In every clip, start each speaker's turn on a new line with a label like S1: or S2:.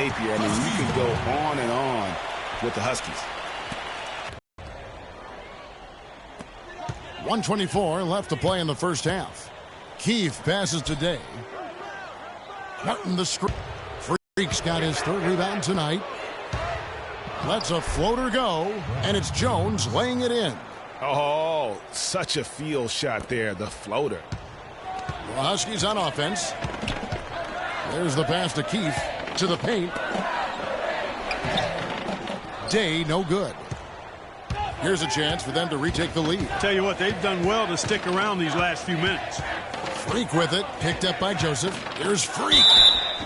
S1: Napier. I mean, you can go on and on with the Huskies.
S2: 1:24 left to play in the first half. Keefe passes to Day. Martin the screen. Freak's got his third rebound tonight. Lets a floater go, and it's Jones laying it in.
S1: Oh, such a field shot there, the floater.
S2: The Huskies on offense. There's the pass to Keefe to the paint. Day, no good. Here's a chance for them to retake the lead.
S3: Tell you what, they've done well to stick around these last few minutes.
S2: Freak with it, picked up by Joseph. Here's Freak.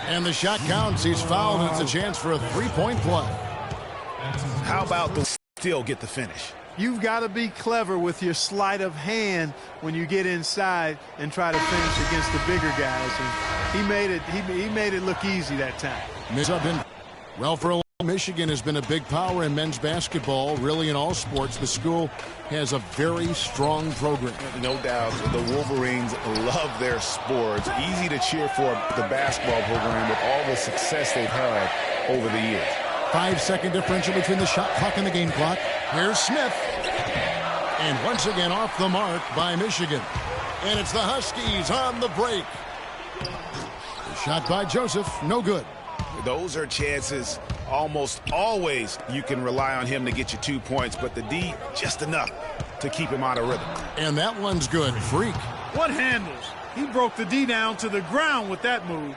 S2: And the shot counts. He's fouled, and it's a chance for a three-point play.
S1: How about the still get the finish?
S4: You've got to be clever with your sleight of hand when you get inside and try to finish against the bigger guys. And he made it look easy that time.
S2: Well, for a long time, Michigan has been a big power in men's basketball, really in all sports. The school has a very strong program.
S1: No doubt the Wolverines love their sports. Easy to cheer for the basketball program with all the success they've had over the years.
S2: 5-second differential between the shot clock and the game clock. Here's Smith. And once again off the mark by Michigan. And it's the Huskies on the break. The shot by Joseph, no good.
S1: Those are chances almost always you can rely on him to get you 2 points, but the D just enough to keep him out of rhythm.
S2: And that one's good. Freak.
S3: What handles? He broke the D down to the ground with that move.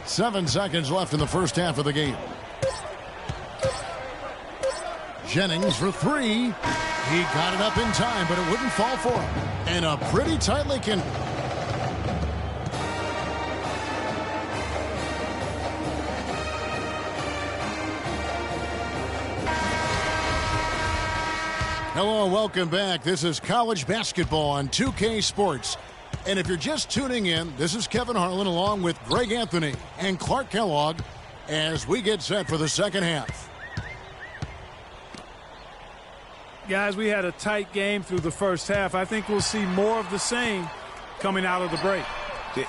S2: 7 seconds left in the first half of the game. Jennings for three. He got it up in time, but it wouldn't fall for him. And a pretty tightly can. Hello, welcome back. This is college basketball on 2K Sports. And if you're just tuning in, this is Kevin Harlan along with Greg Anthony and Clark Kellogg as we get set for the second half.
S3: Guys, we had a tight game through the first half. I think we'll see more of the same coming out of the break.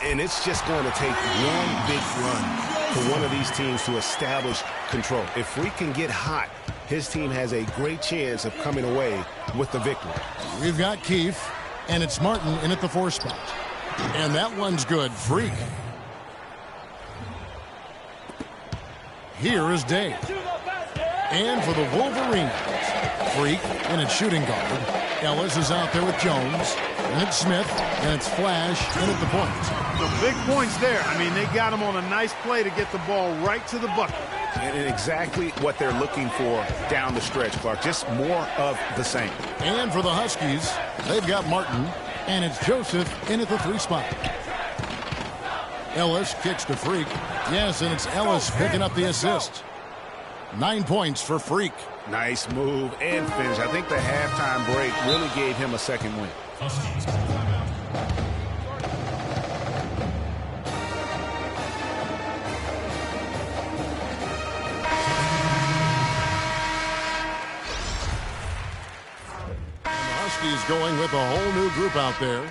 S1: And it's just going to take one big run for one of these teams to establish control. If we can get hot, his team has a great chance of coming away with the victory.
S2: We've got Keefe, and it's Martin in at the 4 spot. And that one's good. Freak. Here is Day. And for the Wolverines, Freak, and it's shooting guard. Ellis is out there with Jones. And it's Smith, and it's Flash in at the point.
S4: The big points there. I mean, they got him on a nice play to get the ball right to the bucket.
S1: And exactly what they're looking for down the stretch, Clark. Just more of the same.
S2: And for the Huskies, they've got Martin, and it's Joseph in at the 3 spot. Ellis kicks to Freak. Yes, and it's Ellis picking up the assist. 9 points for Freak.
S1: Nice move and finish. I think the halftime break really gave him a second win.
S2: Huskies going with a whole new group out there.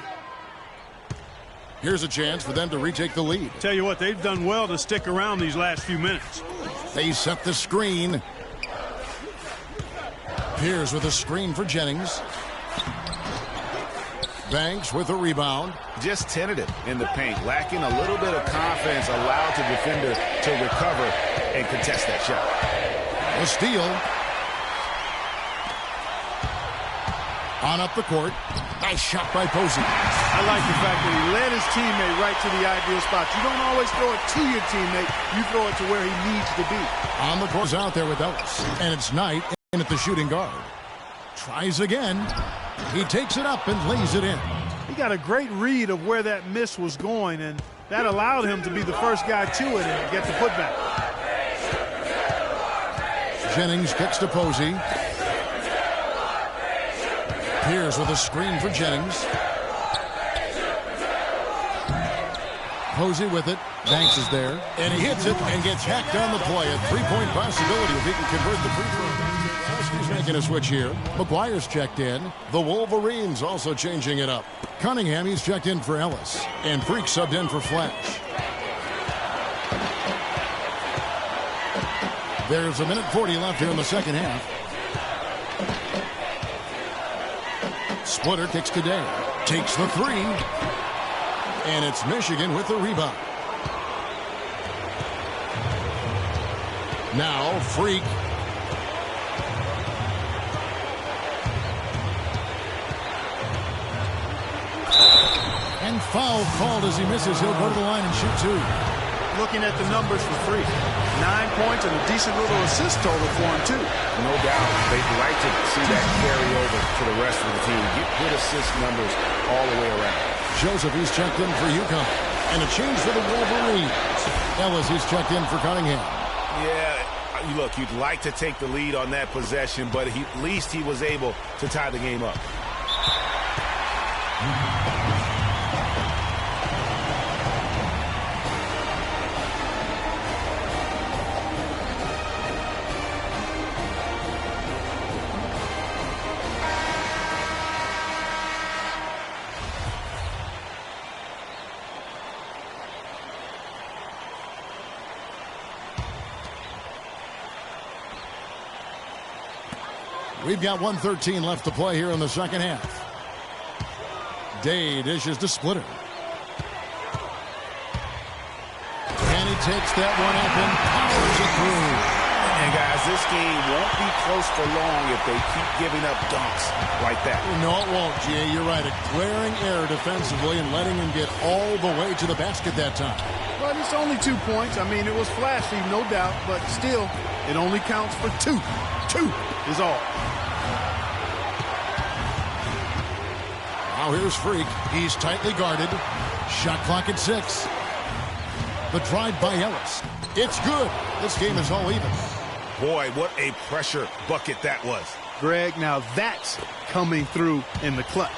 S2: Here's a chance for them to retake the lead.
S3: Tell you what, they've done well to stick around these last few minutes.
S2: They set the screen. Pierce with a screen for Jennings. Banks with a rebound.
S1: Just tentative in the paint, lacking a little bit of confidence, allowed the defender to recover and contest that shot.
S2: A steal. On up the court. Nice shot by Posey.
S4: I like the fact that he led his teammate right to the ideal spot. You don't always throw it to your teammate. You throw it to where he needs to be.
S2: On the court out there with Ellis. And it's Knight in at the shooting guard. Tries again. He takes it up and lays it in.
S4: He got a great read of where that miss was going, and that allowed him to be the first guy to it and get the putback.
S2: Jennings kicks to Posey. Pierce with a screen for Jennings. Posey with it. Banks is there. And he hits it and gets hacked on the play. A three-point possibility if he can convert the free throw. He's making a switch here. McGuire's checked in. The Wolverines also changing it up. Cunningham, he's checked in for Ellis. And Freak subbed in for Flash. There's 1:40 left here in the second half. Splitter kicks to Day. Takes the three. And it's Michigan with the rebound. Now, Freak. And foul called as he misses. He'll go to the line and shoot two.
S4: Looking at the numbers for Freak. 9 points and a decent little assist total for him, too.
S1: No doubt. They'd like to see that carry over to the rest of the team. Get good assist numbers all the way around.
S2: Joseph, he's checked in for UConn. And a change for the Wolverines. Ellis, he's checked in for Cunningham.
S1: Yeah, look, you'd like to take the lead on that possession, but at least he was able to tie the game up.
S2: We've got 1:13 left to play here in the second half. Day dishes to Splitter. And he takes that one up and powers it through.
S1: And guys, this game won't be close for long if they keep giving up dunks like that.
S2: No, it won't, Jay. You're right. A glaring error defensively and letting him get all the way to the basket that time.
S4: But it's only 2 points. I mean, it was flashy, no doubt, but still, it only counts for 2. 2 is all.
S2: Now here's Freak. He's tightly guarded. Shot clock at 6. The drive by Ellis. It's good. This game is all even.
S1: Boy, what a pressure bucket that was.
S4: Greg, now that's coming through in the clutch.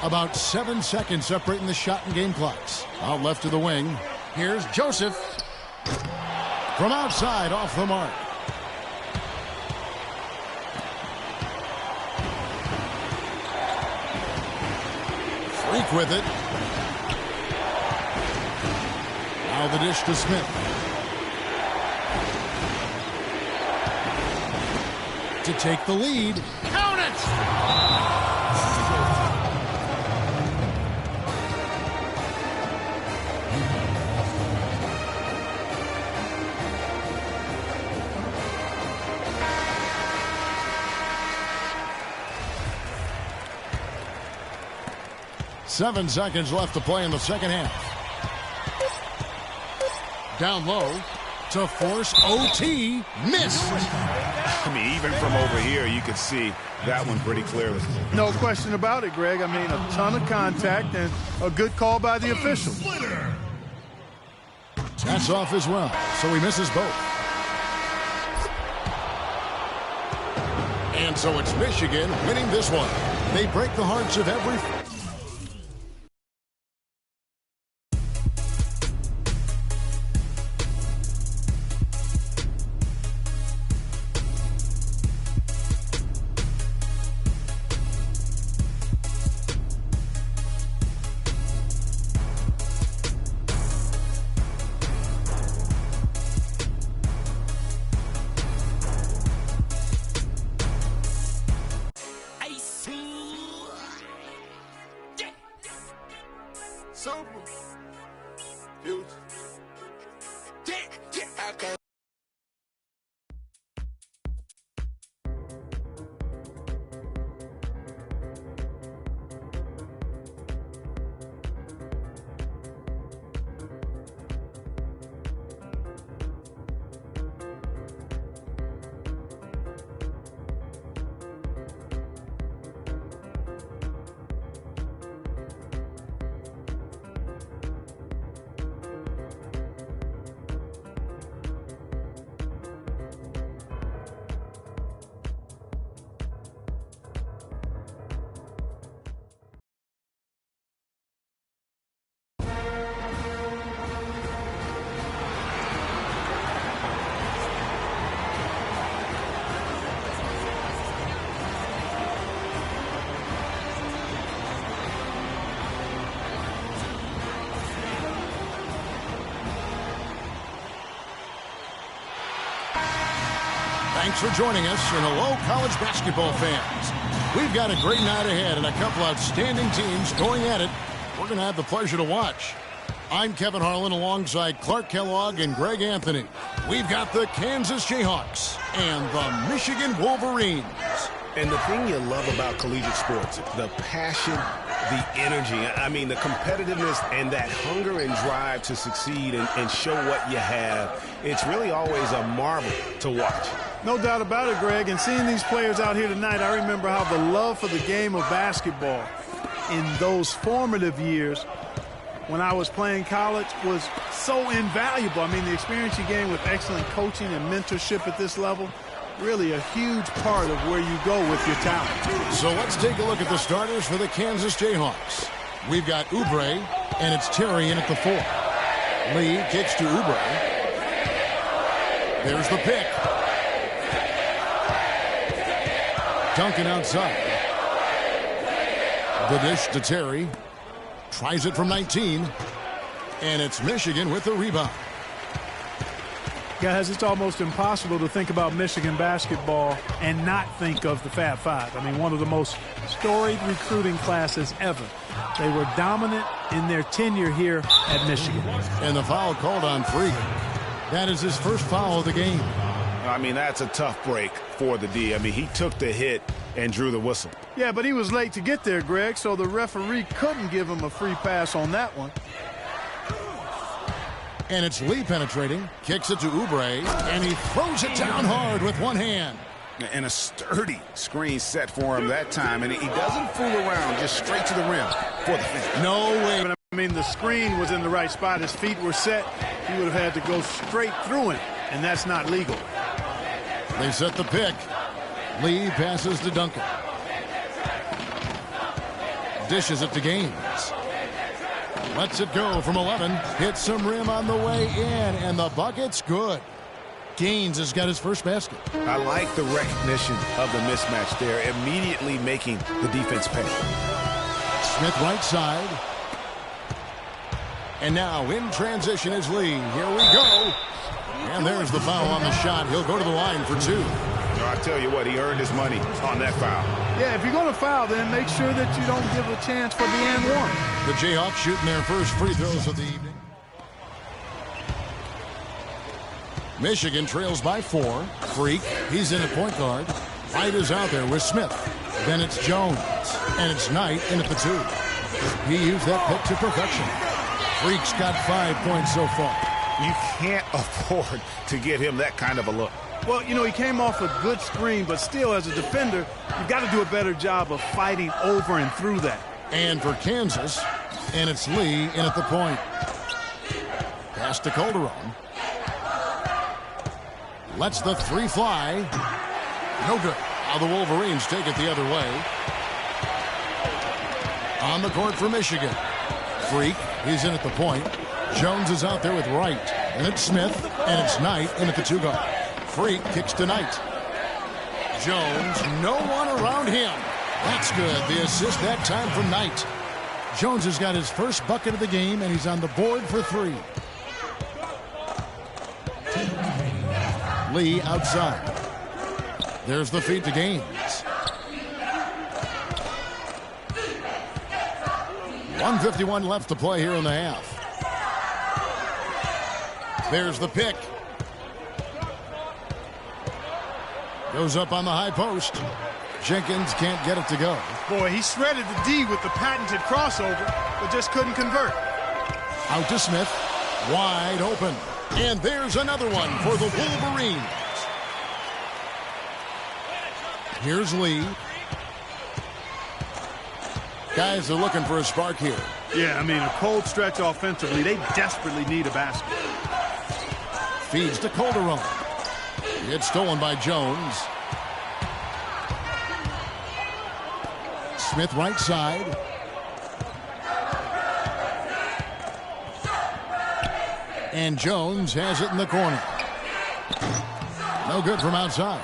S2: About 7 seconds separating the shot and game clocks. Out left to the wing. Here's Joseph. From outside, off the mark. Freak with it. Now the dish to Smith. To take the lead. Count it! 7 seconds left to play in the second half. Down low to force OT. Missed.
S1: I mean, even from over here, you could see that one pretty clearly.
S4: No question about it, Greg. I mean, a ton of contact and a good call by the official.
S2: That's off as well, so he misses both. And so it's Michigan winning this one. They break the hearts of every... Thanks for joining us, and hello, college basketball fans. We've got a great night ahead and a couple outstanding teams going at it. We're going to have the pleasure to watch. I'm Kevin Harlan alongside Clark Kellogg and Greg Anthony. We've got the Kansas Jayhawks and the Michigan Wolverines.
S1: And the thing you love about collegiate sports, the passion, the energy, I mean the competitiveness and that hunger and drive to succeed and show what you have, it's really always a marvel to watch.
S4: No doubt about it, Greg. And seeing these players out here tonight, I remember how the love for the game of basketball in those formative years when I was playing college was so invaluable. I mean, the experience you gain with excellent coaching and mentorship at this level, really a huge part of where you go with your talent.
S2: So let's take a look at the starters for the Kansas Jayhawks. We've got Oubre, and it's Terry in at the 4. Lee kicks to Oubre. There's the pick. Duncan outside. The dish to Terry. Tries it from 19. And it's Michigan with the rebound.
S3: Guys, it's almost impossible to think about Michigan basketball and not think of the Fab Five. I mean, one of the most storied recruiting classes ever. They were dominant in their tenure here at Michigan.
S2: And the foul called on Freak. That is his first foul of the game.
S1: I mean, that's a tough break for the D. I mean, he took the hit and drew the whistle.
S4: Yeah, but he was late to get there, Greg, so the referee couldn't give him a free pass on that one.
S2: And it's Lee penetrating, kicks it to Oubre, and he throws it down hard with one hand.
S1: And a sturdy screen set for him that time, and he doesn't fool around, just straight to the rim for the finish.
S2: No way.
S4: I mean, the screen was in the right spot. His feet were set. He would have had to go straight through him, and that's not legal.
S2: They set the pick. Lee passes to Duncan. Dishes it to Gaines. Lets it go from 11. Hits some rim on the way in, and the bucket's good. Gaines has got his first basket.
S1: I like the recognition of the mismatch there, immediately making the defense pay.
S2: Smith right side. And now in transition is Lee. Here we go. And there's the foul on the shot. He'll go to the line for 2.
S1: I tell you what, he earned his money on that foul.
S4: Yeah, if you're going to foul, then make sure that you don't give a chance for the and one.
S2: The Jayhawks shooting their first free throws of the evening. Michigan trails by 4. Freak, he's in at point guard. White is out there with Smith. Then it's Jones. And it's Knight in at the 2. He used that pick to perfection. Freak's got 5 points so far.
S1: You can't afford to give him that kind of a look.
S4: Well, you know, he came off a good screen, but still, as a defender, you've got to do a better job of fighting over and through that.
S2: And for Kansas, and it's Lee in at the point. Pass to Calderon. Lets the 3 fly. No good. Now the Wolverines take it the other way. On the court for Michigan. Freak, he's in at the point. Jones is out there with Wright. And it's Smith, and it's Knight in at the 2 guard. Freak kicks to Knight. Jones, no one around him. That's good. The assist that time from Knight. Jones has got his first bucket of the game, and he's on the board for 3. Lee outside. There's the feed to Gaines. 1:51 left to play here in the half. There's the pick. Goes up on the high post. Jenkins can't get it to go.
S4: Boy, he shredded the D with the patented crossover, but just couldn't convert.
S2: Out to Smith. Wide open. And there's another one for the Wolverines. Here's Lee. Guys are looking for a spark here.
S4: Yeah, I mean, a cold stretch offensively. They desperately need a basket.
S2: Feeds to Calderon. It's stolen by Jones. Smith right side. And Jones has it in the corner. No good from outside.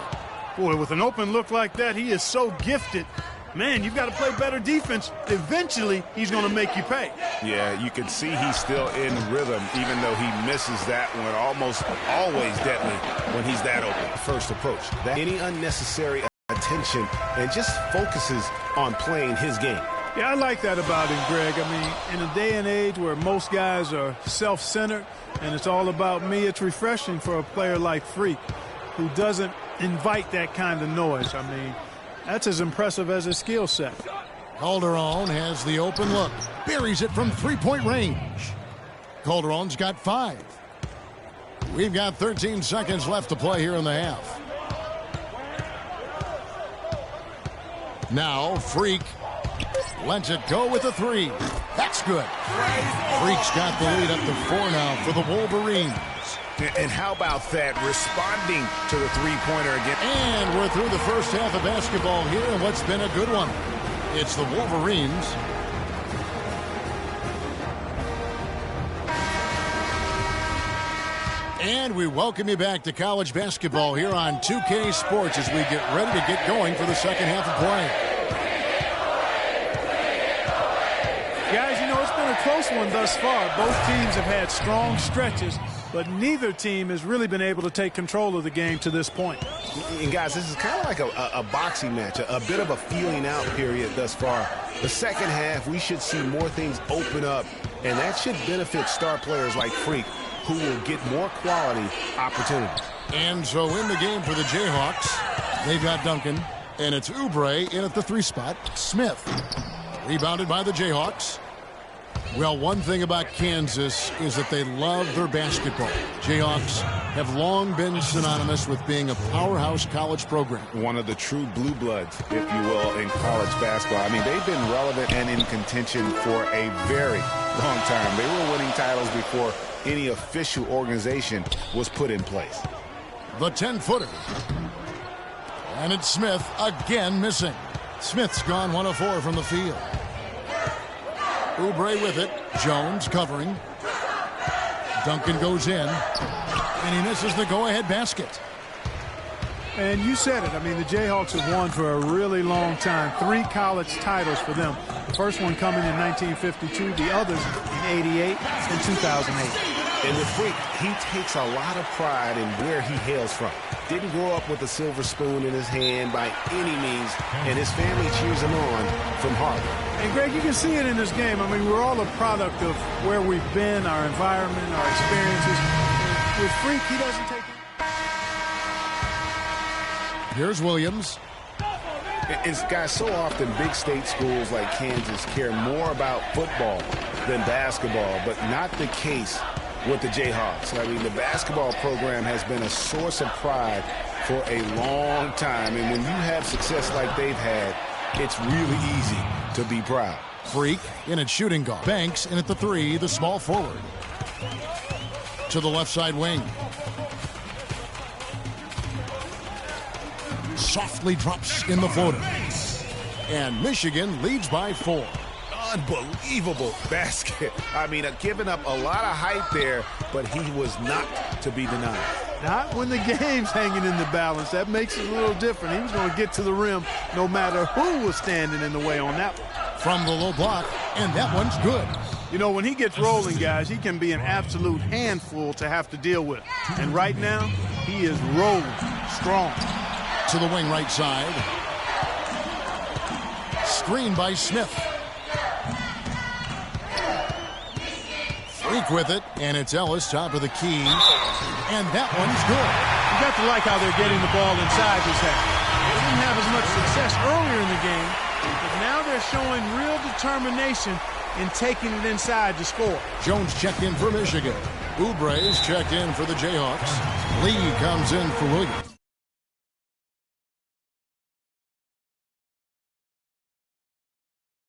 S4: Boy, with an open look like that, he is so gifted. Man, you've got to play better defense. Eventually, he's going to make you pay.
S1: Yeah, you can see he's still in rhythm, even though he misses that one. Almost always deadly when he's that open. First approach. Any unnecessary attention and just focuses on playing his game.
S4: Yeah, I like that about him, Greg. I mean, in a day and age where most guys are self-centered and it's all about me, it's refreshing for a player like Freak who doesn't invite that kind of noise. I mean, that's as impressive as his skill set.
S2: Calderon has the open look. Buries it from three-point range. Calderon's got 5. We've got 13 seconds left to play here in the half. Now, Freak lets it go with a 3. That's good. Freak's got the lead up to 4 now for the Wolverines.
S1: And how about that, responding to the three-pointer again.
S2: And we're through the first half of basketball here, and what's been a good one. It's the Wolverines. And we welcome you back to college basketball here on 2K Sports as we get ready to get going for the second half of play.
S4: Guys, you know, it's been a close one thus far. Both teams have had strong stretches, but neither team has really been able to take control of the game to this point.
S1: And guys, this is kind of like a boxing match, a bit of a feeling out period thus far. The second half, we should see more things open up, and that should benefit star players like Freak, who will get more quality opportunities.
S2: And so in the game for the Jayhawks, they've got Duncan, and it's Oubre in at the 3 spot. Smith, rebounded by the Jayhawks. Well, one thing about Kansas is that they love their basketball. Jayhawks have long been synonymous with being a powerhouse college program.
S1: One of the true blue bloods, if you will, in college basketball. I mean, they've been relevant and in contention for a very long time. They were winning titles before any official organization was put in place.
S2: The 10-footer. And it's Smith again missing. Smith's gone 1 of 4 from the field. Oubre with it. Jones covering. Duncan goes in. And he misses the go-ahead basket.
S4: And you said it. I mean, the Jayhawks have won for a really long time. 3 college titles for them. The first one coming in 1952, the others in 88 and 2008.
S1: And with Freak, he takes a lot of pride in where he hails from. Didn't grow up with a silver spoon in his hand by any means, and his family cheers him on from Harvard.
S4: And, Greg, you can see it in this game. I mean, we're all a product of where we've been, our environment, our experiences. With Freak, he doesn't take it.
S2: Here's Williams.
S1: It's, guys, so often big state schools like Kansas care more about football than basketball, but not the case with the Jayhawks. I mean, the basketball program has been a source of pride for a long time, and when you have success like they've had, it's really easy to be proud.
S2: Freak in at shooting guard. Banks in at the 3, the small forward. To the left side wing. Softly drops in the floater. And Michigan leads by 4.
S1: Unbelievable basket. I mean, giving up a lot of height there, but he was not to be denied.
S4: Not when the game's hanging in the balance. That makes it a little different. He was going to get to the rim no matter who was standing in the way on that one.
S2: From the low block, and that one's good.
S4: You know, when he gets rolling, guys, he can be an absolute handful to have to deal with. And right now, he is rolling strong.
S2: To the wing right side. Screen by Smith. Freak with it, and it's Ellis, top of the key. And that one's good.
S4: You got to like how they're getting the ball inside this half. They didn't have as much success earlier in the game, but now they're showing real determination in taking it inside to score.
S2: Jones checked in for Michigan. Oubre's checked in for the Jayhawks. Lee comes in for Williams.